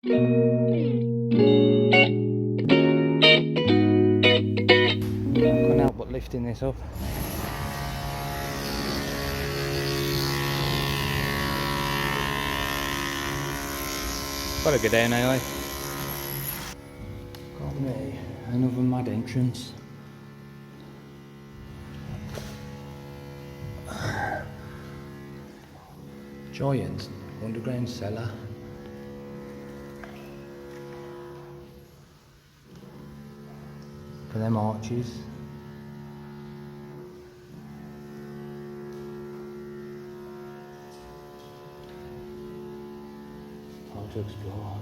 Can't help but lifting this up. Gotta go down anyway. Got me another mad entrance. Giant underground cellar. For them arches. How to explore.